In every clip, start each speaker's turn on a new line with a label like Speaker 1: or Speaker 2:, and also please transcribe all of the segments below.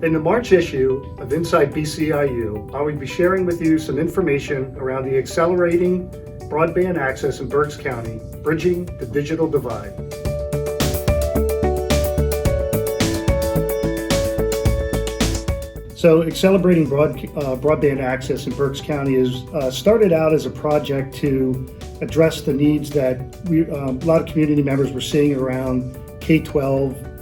Speaker 1: In the March issue of Inside BCIU, I will be sharing with you some information around the accelerating broadband access in Berks County, bridging the digital divide. So accelerating broadband access in Berks County is started out as a project to address the needs that a lot of community members were seeing around K-12,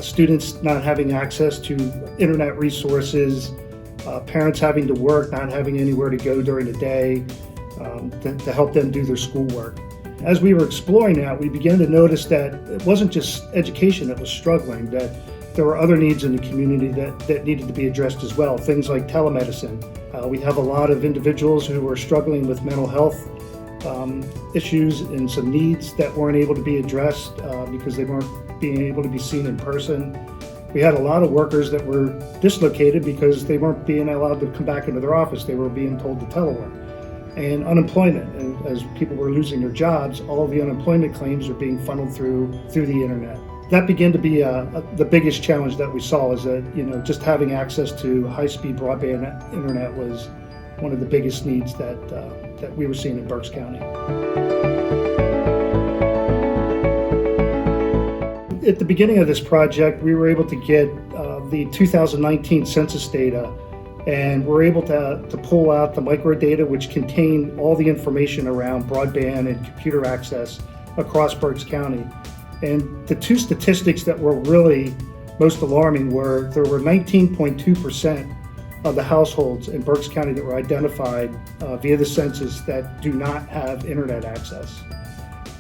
Speaker 1: students not having access to internet resources, parents having to work, not having anywhere to go during the day to help them do their schoolwork. As we were exploring that, we began to notice that it wasn't just education that was struggling, that there were other needs in the community that needed to be addressed as well. Things like telemedicine. We have a lot of individuals who are struggling with mental health issues and some needs that weren't able to be addressed because they weren't being able to be seen in person. We had a lot of workers that were dislocated because they weren't being allowed to come back into their office. They were being told to telework. And unemployment, and as people were losing their jobs, all of the unemployment claims are being funneled through the internet. That began to be the biggest challenge that we saw, is that just having access to high-speed broadband internet was one of the biggest needs that we were seeing in Berks County. At the beginning of this project, we were able to get the 2019 census data, and we're able to pull out the microdata, which contain all the information around broadband and computer access across Berks County. And the two statistics that were really most alarming were there were 19.2% of the households in Berks County that were identified via the census that do not have internet access.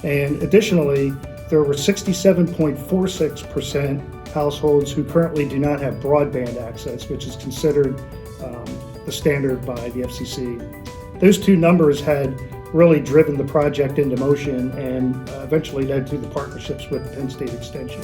Speaker 1: And additionally, there were 67.46% households who currently do not have broadband access, which is considered the standard by the FCC. Those two numbers had really driven the project into motion and eventually led to the partnerships with Penn State Extension.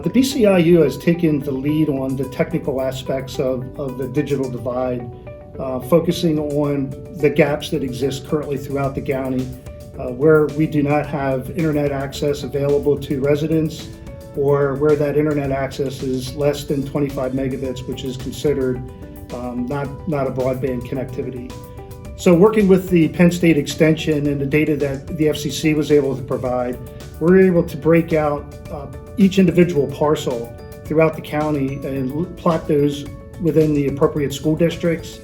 Speaker 1: The BCIU has taken the lead on the technical aspects of the digital divide, focusing on the gaps that exist currently throughout the county, where we do not have internet access available to residents, or where that internet access is less than 25 megabits, which is considered not a broadband connectivity. So working with the Penn State Extension and the data that the FCC was able to provide, we're able to break out each individual parcel throughout the county and plot those within the appropriate school districts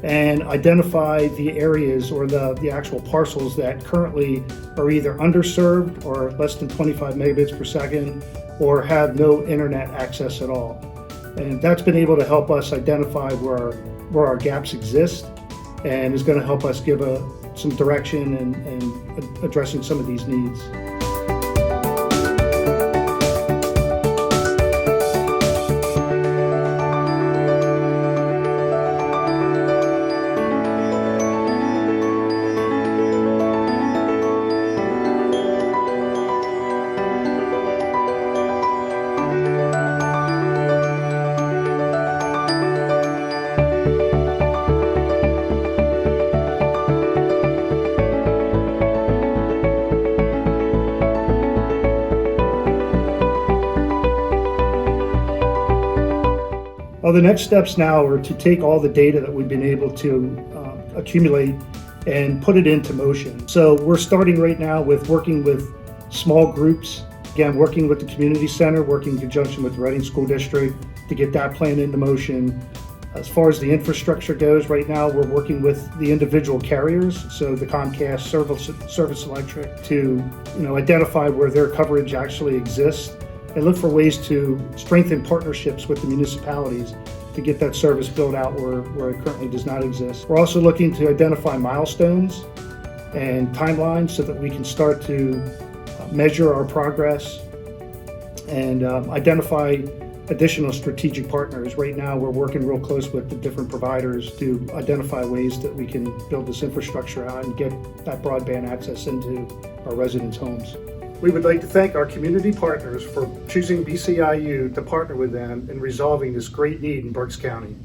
Speaker 1: and identify the areas or the actual parcels that currently are either underserved or less than 25 megabits per second or have no internet access at all. And that's been able to help us identify where our gaps exist, and is going to help us give some direction and addressing some of these needs. Well, the next steps now are to take all the data that we've been able to accumulate and put it into motion. So we're starting right now with working with small groups, again, working with the community center, working in conjunction with the Reading School District to get that plan into motion. As far as the infrastructure goes, right now we're working with the individual carriers, so the Comcast, Service Electric, to identify where their coverage actually exists and look for ways to strengthen partnerships with the municipalities to get that service built out where it currently does not exist. We're also looking to identify milestones and timelines so that we can start to measure our progress and identify additional strategic partners. Right now, we're working real close with the different providers to identify ways that we can build this infrastructure out and get that broadband access into our residents' homes. We would like to thank our community partners for choosing BCIU to partner with them in resolving this great need in Berks County.